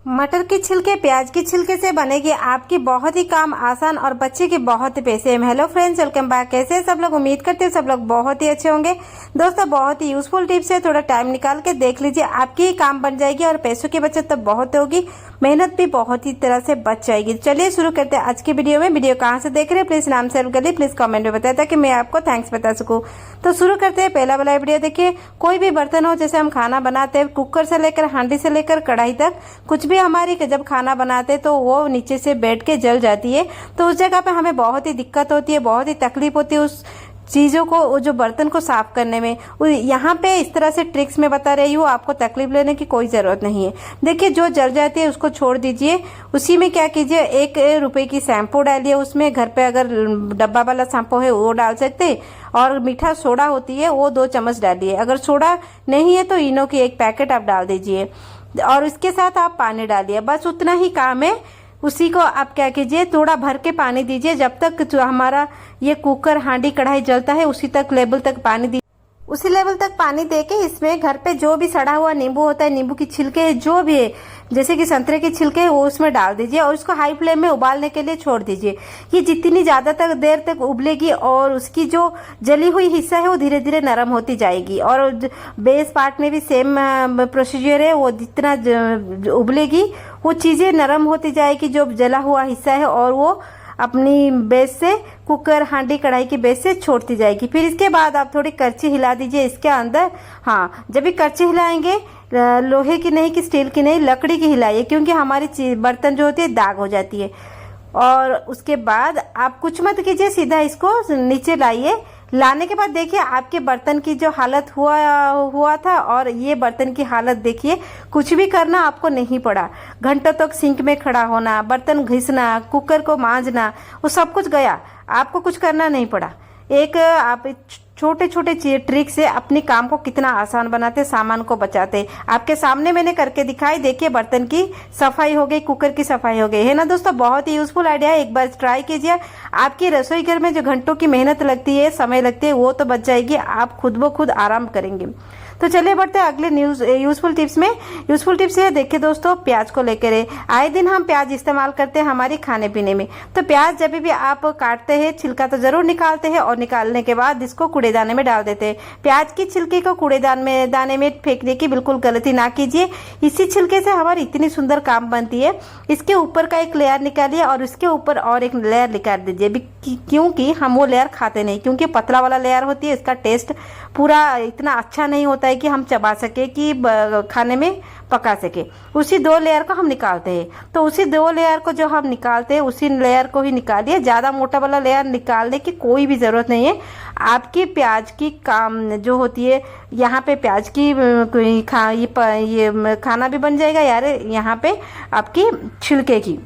मटर के छिलके प्याज के छिलके से बनेगी आपकी बहुत ही काम आसान और बच्चे के बहुत ही पैसे में। Hello friends, welcome back. कैसे हैं सब लोग? उम्मीद करते हैं सब लोग बहुत ही अच्छे होंगे। दोस्तों, बहुत ही यूजफुल टिप्स है, थोड़ा टाइम निकाल के देख लीजिए, आपकी ही काम बन जाएगी और पैसों की बचत तो बहुत होगी, मेहनत भी बहुत ही तरह से बच जाएगी। चलिए शुरू करते हैं आज की वीडियो में। वीडियो कहाँ से देख रहे हैं प्लीज नाम शेयर करिए, प्लीज कमेंट में बताया ताकि मैं आपको थैंक्स बता सकूं। तो शुरू करते हैं। पहला वाला वीडियो देखिए। कोई भी बर्तन हो, जैसे हम खाना बनाते हैं, कुकर से लेकर हांडी से लेकर कढ़ाई तक, कुछ भी हमारी जब खाना बनाते हैं तो वो नीचे से बैठ के जल जाती है, तो उस जगह पे हमें बहुत ही दिक्कत होती है, बहुत ही तकलीफ होती है उस चीजों को, जो बर्तन को साफ करने में। यहाँ पे इस तरह से ट्रिक्स में बता रही हूँ, आपको तकलीफ लेने की कोई जरूरत नहीं है। देखिए, जो जल जाती है उसको छोड़ दीजिए। उसी में क्या कीजिए, 1 रुपए की शैम्पू डालिए उसमें। घर पे अगर डब्बा वाला शैम्पू है वो डाल सकते हैं, और मीठा सोडा होती है वो 2 चम्मच डालिए। अगर सोडा नहीं है तो इनो की 1 पैकेट आप डाल दीजिए, और इसके साथ आप पानी डालिए। बस उतना ही काम है। उसी को आप क्या कीजिए, थोड़ा भर के पानी दीजिए, जब तक जो हमारा ये कुकर हांडी कढ़ाई जलता है उसी तक लेवल तक पानी दीजिए। उसी लेवल तक पानी देके इसमें घर पे जो भी सड़ा हुआ नींबू होता है, नींबू की छिलके है, जो भी है, जैसे कि संतरे के छिलके है, वो उसमें डाल दीजिए और उसको हाई फ्लेम में उबालने के लिए छोड़ दीजिए। ये जितनी ज्यादा तक देर तक उबलेगी और उसकी जो जली हुई हिस्सा है वो धीरे धीरे नरम होती जाएगी। और बेस पार्ट में भी सेम प्रोसीजर है, वो जितना उबलेगी वो चीजें नरम होती जाएगी, जो जला हुआ हिस्सा है, और वो अपनी बेस से, कुकर हांडी कढ़ाई की बेस से छोड़ती जाएगी। फिर इसके बाद आप थोड़ी करछी हिला दीजिए इसके अंदर। हाँ, जब भी करछी हिलाएंगे, लोहे की नहीं कि स्टील की नहीं, लकड़ी की हिलाइए, क्योंकि हमारी बर्तन जो होती है दाग हो जाती है। और उसके बाद आप कुछ मत कीजिए, सीधा इसको नीचे लाइए। लाने के बाद देखिए आपके बर्तन की जो हालत हुआ था और ये बर्तन की हालत देखिए। कुछ भी करना आपको नहीं पड़ा, घंटों तक सिंक में खड़ा होना, बर्तन घिसना, कुकर को मांजना, वो सब कुछ गया, आपको कुछ करना नहीं पड़ा। एक आप छोटे छोटे ट्रिक से अपनी काम को कितना आसान बनाते, सामान को बचाते। आपके सामने मैंने करके दिखाई। देखिए, बर्तन की सफाई हो गई, कुकर की सफाई हो गई, है ना दोस्तों। बहुत ही यूजफुल आइडिया है, एक बार ट्राई कीजिए। आपकी रसोई घर में जो घंटों की मेहनत लगती है, समय लगती है, वो तो बच जाएगी, आप खुद ब खुद आराम करेंगे। तो चलिए बढ़ते हैं अगले यूजफुल टिप्स में। यूजफुल टिप्स है, देखिए दोस्तों, प्याज को लेकर है। आए दिन हम प्याज इस्तेमाल करते हैं हमारे खाने पीने में। तो प्याज जब भी आप काटते हैं, छिलका तो जरूर निकालते हैं, और निकालने के बाद इसको कूड़ेदाने में डाल देते हैं। प्याज की छिलके को दाने में फेंकने की बिल्कुल गलती ना कीजिए। इसी छिलके से हमारी इतनी सुंदर काम बनती है। इसके ऊपर का एक लेयर निकालिए और उसके ऊपर और एक लेयर निकाल दीजिए, क्योंकि हम वो लेयर खाते नहीं, क्योंकि पतला वाला लेयर होती है, इसका टेस्ट पूरा इतना अच्छा नहीं होता है कि हम चबा सके, कि खाने में पका सके। उसी 2 लेयर को हम निकालते हैं। तो उसी 2 लेयर को जो हम निकालते हैं, उसी लेयर को ही निकालिए। ज्यादा मोटा वाला लेयर निकालने की कोई भी जरूरत नहीं है। आपकी प्याज की काम जो होती है, यहाँ पे प्याज की ये खाना भी बन जाएगा यार, यहाँ पे आपकी छिलके की।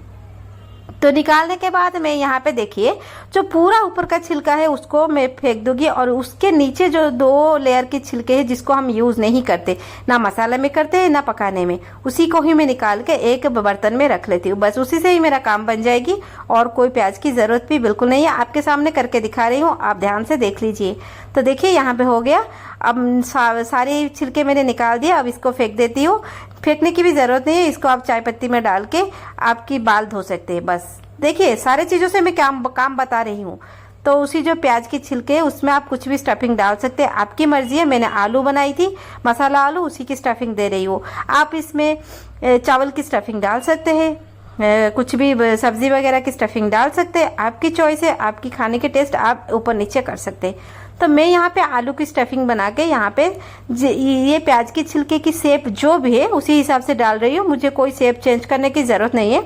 तो निकालने के बाद मैं यहाँ पे देखिए, जो पूरा ऊपर का छिलका है उसको मैं फेंक दूंगी, और उसके नीचे जो 2 लेयर के छिलके हैं जिसको हम यूज नहीं करते, ना मसाले में करते हैं ना पकाने में, उसी को ही मैं निकाल के एक बर्तन में रख लेती हूँ। बस उसी से ही मेरा काम बन जाएगी, और कोई प्याज की जरूरत भी बिल्कुल नहीं है। आपके सामने करके दिखा रही हूँ, आप ध्यान से देख लीजिए। तो देखिए, यहाँ पे हो गया। अब सारे छिलके मैंने निकाल दिया। अब इसको फेंक देती हूँ। फेंकने की भी जरूरत नहीं है, इसको आप चाय पत्ती में डाल के आपकी बाल धो सकते हैं। बस देखिए, सारे चीजों से मैं काम बता रही हूँ। तो उसी जो प्याज की छिलके है उसमें आप कुछ भी स्टफिंग डाल सकते हैं, आपकी मर्जी है। मैंने आलू बनाई थी, मसाला आलू, उसी की स्टफिंग दे रही हूँ। आप इसमें चावल की स्टफिंग डाल सकते हैं, कुछ भी सब्जी वगैरह की स्टफिंग डाल सकते हैं, आपकी चॉइस है। आपकी खाने के टेस्ट आप ऊपर नीचे कर सकते हैं। तो मैं यहाँ पे आलू की स्टफिंग बना के यहाँ पे ये प्याज की छिलके की शेप जो भी है उसी हिसाब से डाल रही हूँ। मुझे कोई शेप चेंज करने की जरूरत नहीं है।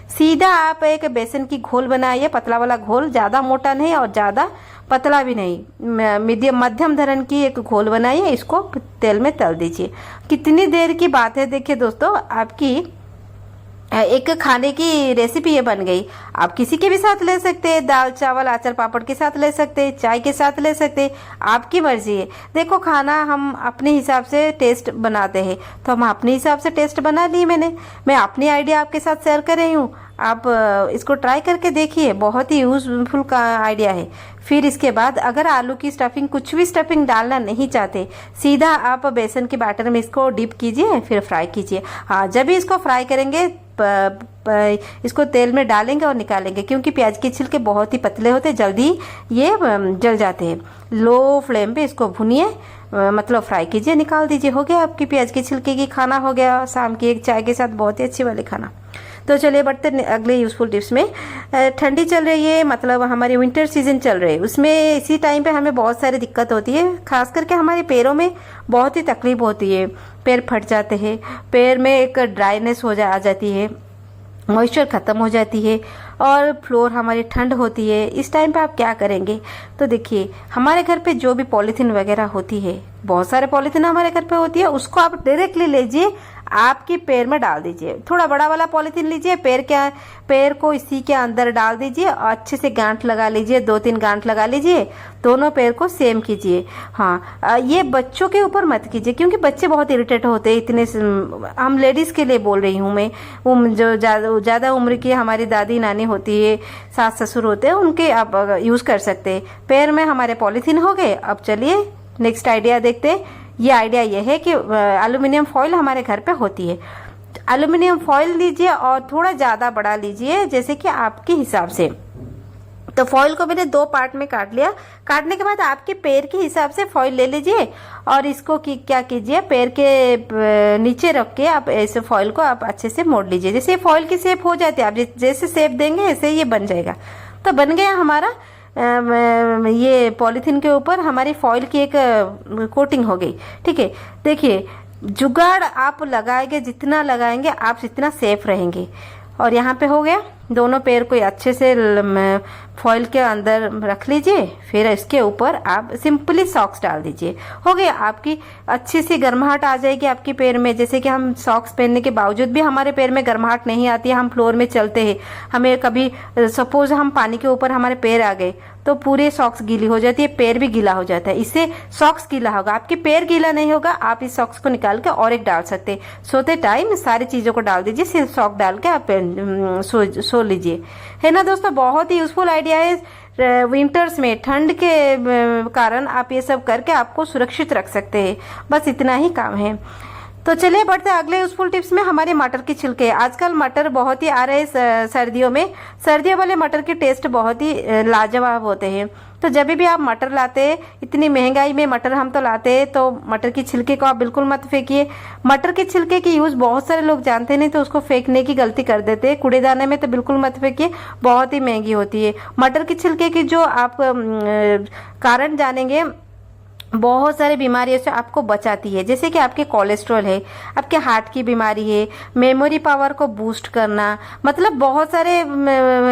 सीधा आप एक बेसन की घोल बनाइए, पतला वाला घोल, ज्यादा मोटा नहीं और ज्यादा पतला भी नहीं, मध्यम धरण की एक घोल बनाइए। इसको तेल में तल दीजिए। कितनी देर की बात है, देखिए दोस्तों, आपकी एक खाने की रेसिपी ये बन गई। आप किसी के भी साथ ले सकते हैं, दाल चावल अचार पापड़ के साथ ले सकते हैं, चाय के साथ ले सकते हैं, आपकी मर्जी है। देखो, खाना हम अपने हिसाब से टेस्ट बनाते हैं, तो हम अपने हिसाब से टेस्ट बना लिए। मैं अपनी आइडिया आपके साथ शेयर कर रही हूँ। आप इसको ट्राई करके देखिए, बहुत ही यूजफुल का आइडिया है। फिर इसके बाद अगर आलू की स्टफिंग, कुछ भी स्टफिंग डालना नहीं चाहते, सीधा आप बेसन के बैटर में इसको डिप कीजिए, फिर फ्राई कीजिए। हाँ, जब भी इसको फ्राई करेंगे इसको तेल में डालेंगे और निकालेंगे, क्योंकि प्याज के छिलके बहुत ही पतले होते हैं, जल्दी ये जल जाते हैं। लो फ्लेम पे इसको भुनिए, मतलब फ्राई कीजिए, निकाल दीजिए। हो गया आपकी प्याज के छिलके की खाना, हो गया शाम की एक चाय के साथ बहुत ही अच्छी वाली खाना। तो चलिए बढ़ते अगले यूजफुल टिप्स में। ठंडी चल रही है, मतलब हमारी विंटर सीजन चल रही है, उसमें इसी टाइम पे हमें बहुत सारी दिक्कत होती है, खास करके हमारे पैरों में बहुत ही तकलीफ होती है। पैर फट जाते हैं, पैर में एक ड्राइनेस आ जाती है, मॉइस्चर ख़त्म हो जाती है और फ्लोर हमारी ठंड होती है। इस टाइम पे आप क्या करेंगे? तो देखिए, हमारे घर पे जो भी पॉलीथीन वगैरह होती है, बहुत सारे पॉलीथीन हमारे घर पे होती है, उसको आप डायरेक्टली लीजिए, आपके पैर में डाल दीजिए। थोड़ा बड़ा वाला पॉलीथीन लीजिए, पैर को इसी के अंदर डाल दीजिए और अच्छे से गांठ लगा लीजिए, 2-3 गांठ लगा लीजिए, दोनों पैर को सेम कीजिए। हाँ, ये बच्चों के ऊपर मत कीजिए, क्योंकि बच्चे बहुत इरिटेट होते हैं। इतने हम लेडीज के लिए बोल रही हूँ मैं, वो जो ज़्यादा उम्र की हमारी दादी नानी होती है, सास ससुर होते हैं, उनके आप यूज़ कर सकते हैं। पैर में हमारे पॉलीथीन हो गए। अब चलिए नेक्स्ट आइडिया देखते हैं। ये आइडिया ये है कि एल्युमिनियम फॉइल हमारे घर पे होती है। एल्युमिनियम फॉइल लीजिए और थोड़ा ज़्यादा बड़ा लीजिए, जैसे कि आपके हिसाब से। तो फॉइल को मैंने 2 पार्ट में काट लिया। काटने के बाद आपके पैर के हिसाब से फॉइल ले लीजिए और इसको क्या कीजिए, पैर के नीचे रख के आप ऐसे फॉइल को आप अच्छे से मोड़ लीजिए। जैसे फॉइल की शेप हो जाती है, आप जैसे शेप देंगे ऐसे ये बन जाएगा। तो बन गया हमारा ये पॉलीथीन के ऊपर हमारी फॉइल की एक कोटिंग हो गई। ठीक है, देखिए जुगाड़ आप लगाएंगे, जितना लगाएंगे आप जितना सेफ रहेंगे। और यहाँ पे हो गया, दोनों पैर को अच्छे से फॉइल के अंदर रख लीजिए, फिर इसके ऊपर आप सिंपली सॉक्स डाल दीजिए। हो गया, आपकी अच्छी सी गर्माहट आ जाएगी आपके पैर में। जैसे कि हम सॉक्स पहनने के बावजूद भी हमारे पैर में गर्माहट नहीं आती है, हम फ्लोर में चलते हैं, हमें कभी सपोज हम पानी के ऊपर हमारे पैर आ गए तो पूरे सॉक्स गीली हो जाती है, पैर भी गीला हो जाता है। इससे सॉक्स गीला होगा, आपके पैर गीला नहीं होगा। आप इस सॉक्स को निकाल के और एक डाल सकते हैं। सोते टाइम सारी चीजों को डाल दीजिए, सिर्फ सॉक डाल के आप सो लीजिए, है ना दोस्तों। बहुत ही यूजफुल आइडिया है। विंटर्स में ठंड के कारण आप ये सब करके आपको सुरक्षित रख सकते हैं। बस इतना ही काम है। तो चलिए बढ़ते हैं अगले यूजफुल टिप्स में। हमारे मटर के छिलके, आजकल मटर बहुत ही आ रहे हैं सर्दियों में। सर्दियों वाले मटर के टेस्ट बहुत ही लाजवाब होते हैं। तो जब भी आप मटर लाते हैं, इतनी महंगाई में मटर हम तो लाते हैं, तो मटर की छिलके को आप बिल्कुल मत फेंकिए। मटर के छिलके की यूज बहुत सारे लोग जानते नहीं, तो उसको फेंकने की गलती कर देते हैं। कूड़ेदाने में तो बिल्कुल मत फेंकिए, बहुत ही महंगी होती है। मटर के छिलके की जो आप कारण जानेंगे, बहुत सारी बीमारियों से आपको बचाती है। जैसे कि आपके कोलेस्ट्रॉल है, आपके हार्ट की बीमारी है, मेमोरी पावर को बूस्ट करना, मतलब बहुत सारे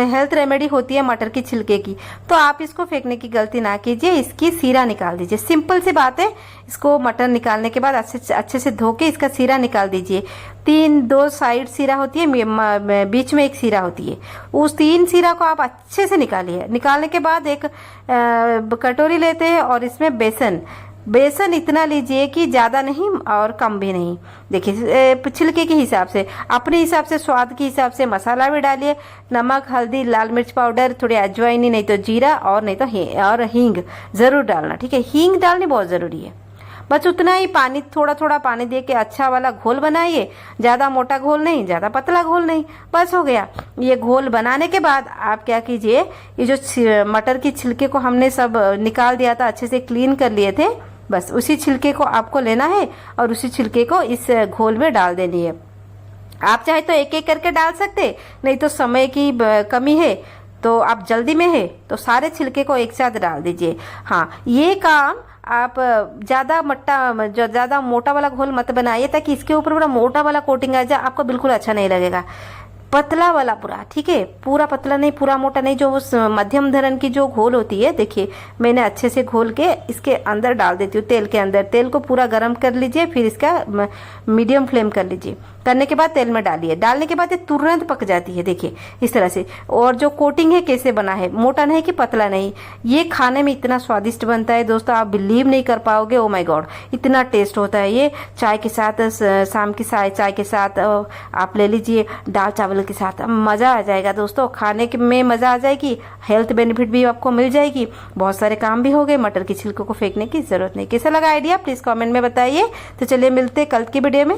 हेल्थ रेमेडी होती है मटर की छिलके की। तो आप इसको फेंकने की गलती ना कीजिए, इसकी सीरा निकाल दीजिए। सिंपल सी बात है। इसको मटर निकालने के बाद अच्छे से धो के इसका सीरा निकाल दीजिए। 2 साइड सीरा होती है, बीच में एक सीरा होती है। उस 3 सीरा को आप अच्छे से निकालिए। निकालने के बाद एक कटोरी लेते हैं और इसमें बेसन इतना लीजिए कि ज़्यादा नहीं और कम भी नहीं। देखिए छिलके के हिसाब से, अपने हिसाब से, स्वाद के हिसाब से मसाला भी डालिए। नमक, हल्दी, लाल मिर्च पाउडर, थोड़ी अजवाइनी, नहीं तो जीरा, और नहीं तो हींग ज़रूर डालना। ठीक है, हींग डालनी बहुत ज़रूरी है। बस उतना ही पानी, थोड़ा थोड़ा पानी दे के अच्छा वाला घोल बनाइए। ज़्यादा मोटा घोल नहीं, ज़्यादा पतला घोल नहीं, बस हो गया। ये घोल बनाने के बाद आप क्या कीजिए, ये जो मटर की छिलके को हमने सब निकाल दिया था, अच्छे से क्लीन कर लिए थे, बस उसी छिलके को आपको लेना है और उसी छिलके को इस घोल में डाल देनी है। आप चाहे तो एक एक करके डाल सकते, नहीं तो समय की कमी है तो आप जल्दी में है तो सारे छिलके को एक साथ डाल दीजिए। हाँ, ये काम आप ज़्यादा मोटा वाला घोल मत बनाइए, ताकि इसके ऊपर पूरा मोटा वाला कोटिंग आ जाए, आपको बिल्कुल अच्छा नहीं लगेगा। पतला वाला पूरा, ठीक है, पूरा पतला नहीं, पूरा मोटा नहीं, जो उस मध्यम धरण की जो घोल होती है। देखिए मैंने अच्छे से घोल के इसके अंदर डाल देती हूँ, तेल के अंदर। तेल को पूरा गर्म कर लीजिए, फिर इसका मीडियम फ्लेम कर लीजिए। करने के बाद तेल में डालिए। डालने के बाद ये तुरंत पक जाती है, देखिए इस तरह से। और जो कोटिंग है कैसे बना है, मोटा नहीं कि पतला नहीं, ये खाने में इतना स्वादिष्ट बनता है दोस्तों, आप बिलीव नहीं कर पाओगे। ओ माय गॉड, इतना टेस्ट होता है ये। चाय के साथ, शाम की चाय के साथ आप ले लीजिए, दाल चावल के साथ, मज़ा आ जाएगा दोस्तों। खाने में मज़ा आ जाएगी, हेल्थ बेनिफिट भी आपको मिल जाएगी, बहुत सारे काम भी हो गए, मटर की छिलकों को फेंकने की जरूरत नहीं। कैसा लगा आइडिया, प्लीज़ कमेंट में बताइए। तो चलिए मिलते हैं कल की वीडियो में।